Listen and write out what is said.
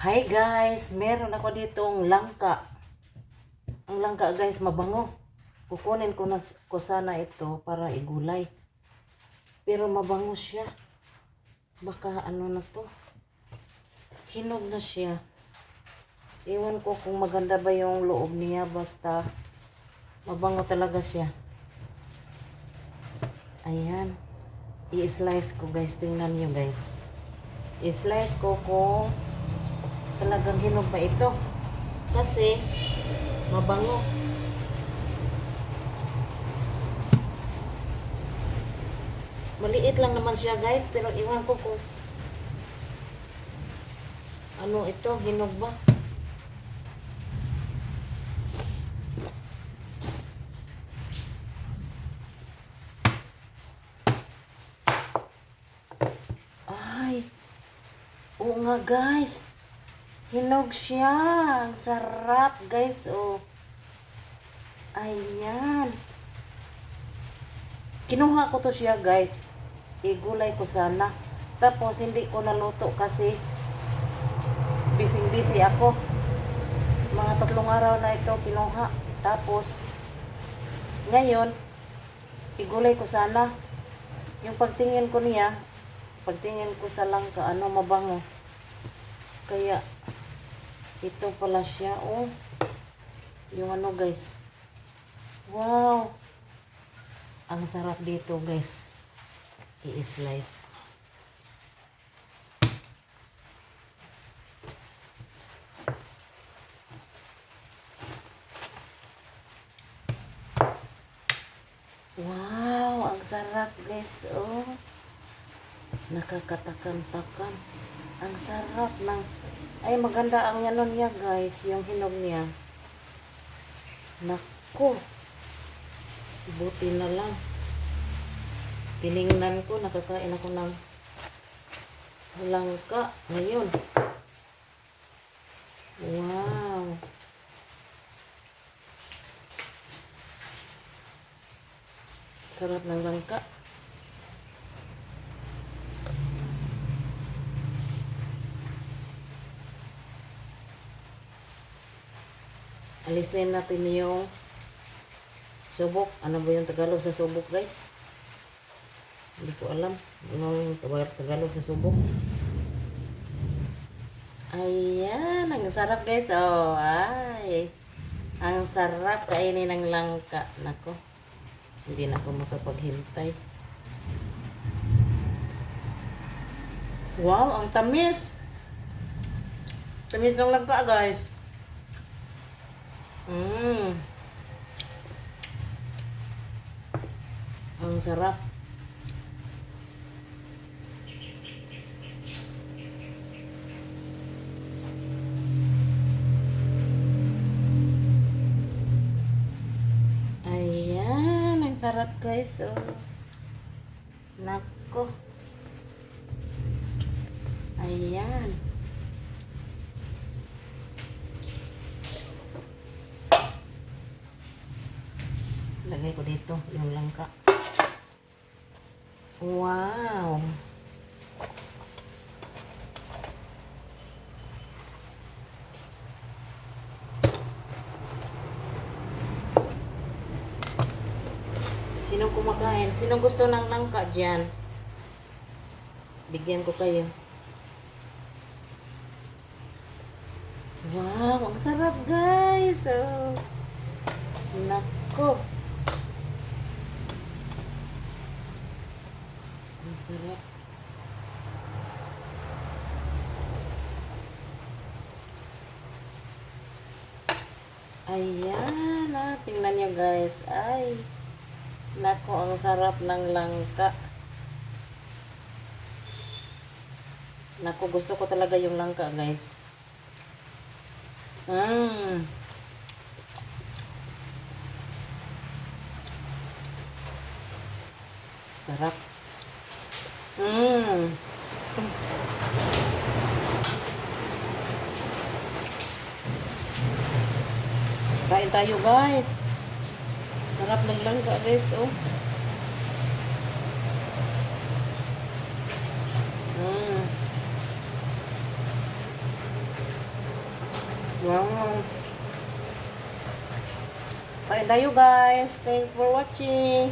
Hi guys, meron ako ditong langka. Ang langka guys, mabango. Kukunin ko sana ito para igulay. Pero mabango siya. Baka ano na to. Hinog na siya. Ewan ko kung maganda ba yung loob niya. Basta mabango talaga siya. Ayan. I-slice ko guys. Tingnan nyo guys. I-slice ko kung talagang hinog ba ito. Kasi mabango. Maliit lang naman siya guys, pero iwan ko kung ano ito, hinog ba? Ay, oo nga guys. Hinog siya. Ang sarap guys, oh. Ayan. Kinuha ko to siya guys. Igulay ko sana. Tapos hindi ko naluto kasi busy ako. Mga 3 araw na ito kinuha. Tapos ngayon igulay ko sana. Yung pagtingin ko niya, pagtingin ko sa langka, ano, mabango. Kaya ito pala siya, oh. Yung ano guys. Wow. Ang sarap dito guys. I-slice. Wow, ang sarap guys, oh. Nakakatakam-takam. Ang sarap ng, ay maganda ang ano niya guys, yung hinog niya. Nako. Buti na lang. Tiningnan ko, nakakain ako ng langka ngayon. Wow. Sarap ng langka. Alisin natin yung subok. Ano ba yung Tagalog sa subok guys? Hindi ko alam. Ano yung Tagalog sa subok? Ayan. Ang sarap guys. Oh, ay. Ang sarap kainin ng langka. Nako. Hindi na ako makapaghintay. Wow, ang tamis. Tamis ng langka guys. Ang sarap. Ayan, ang sarap guys. Oh. Nako. Ayan. Lagay ko dito yung langka. Wow. Sinong kumakain? Sinong gusto ng langka dyan? Bigyan ko kayo. Wow, ang sarap guys. Oh. Nako. Ang sarap. Ayan, ah. Tingnan nyo guys. Ay. Nako, ang sarap ng langka. Nako, gusto ko talaga yung langka guys. Sarap. Kain tayo guys. Sarap ng langka guys, oh. Wow. Bye tayo guys. Thanks for watching.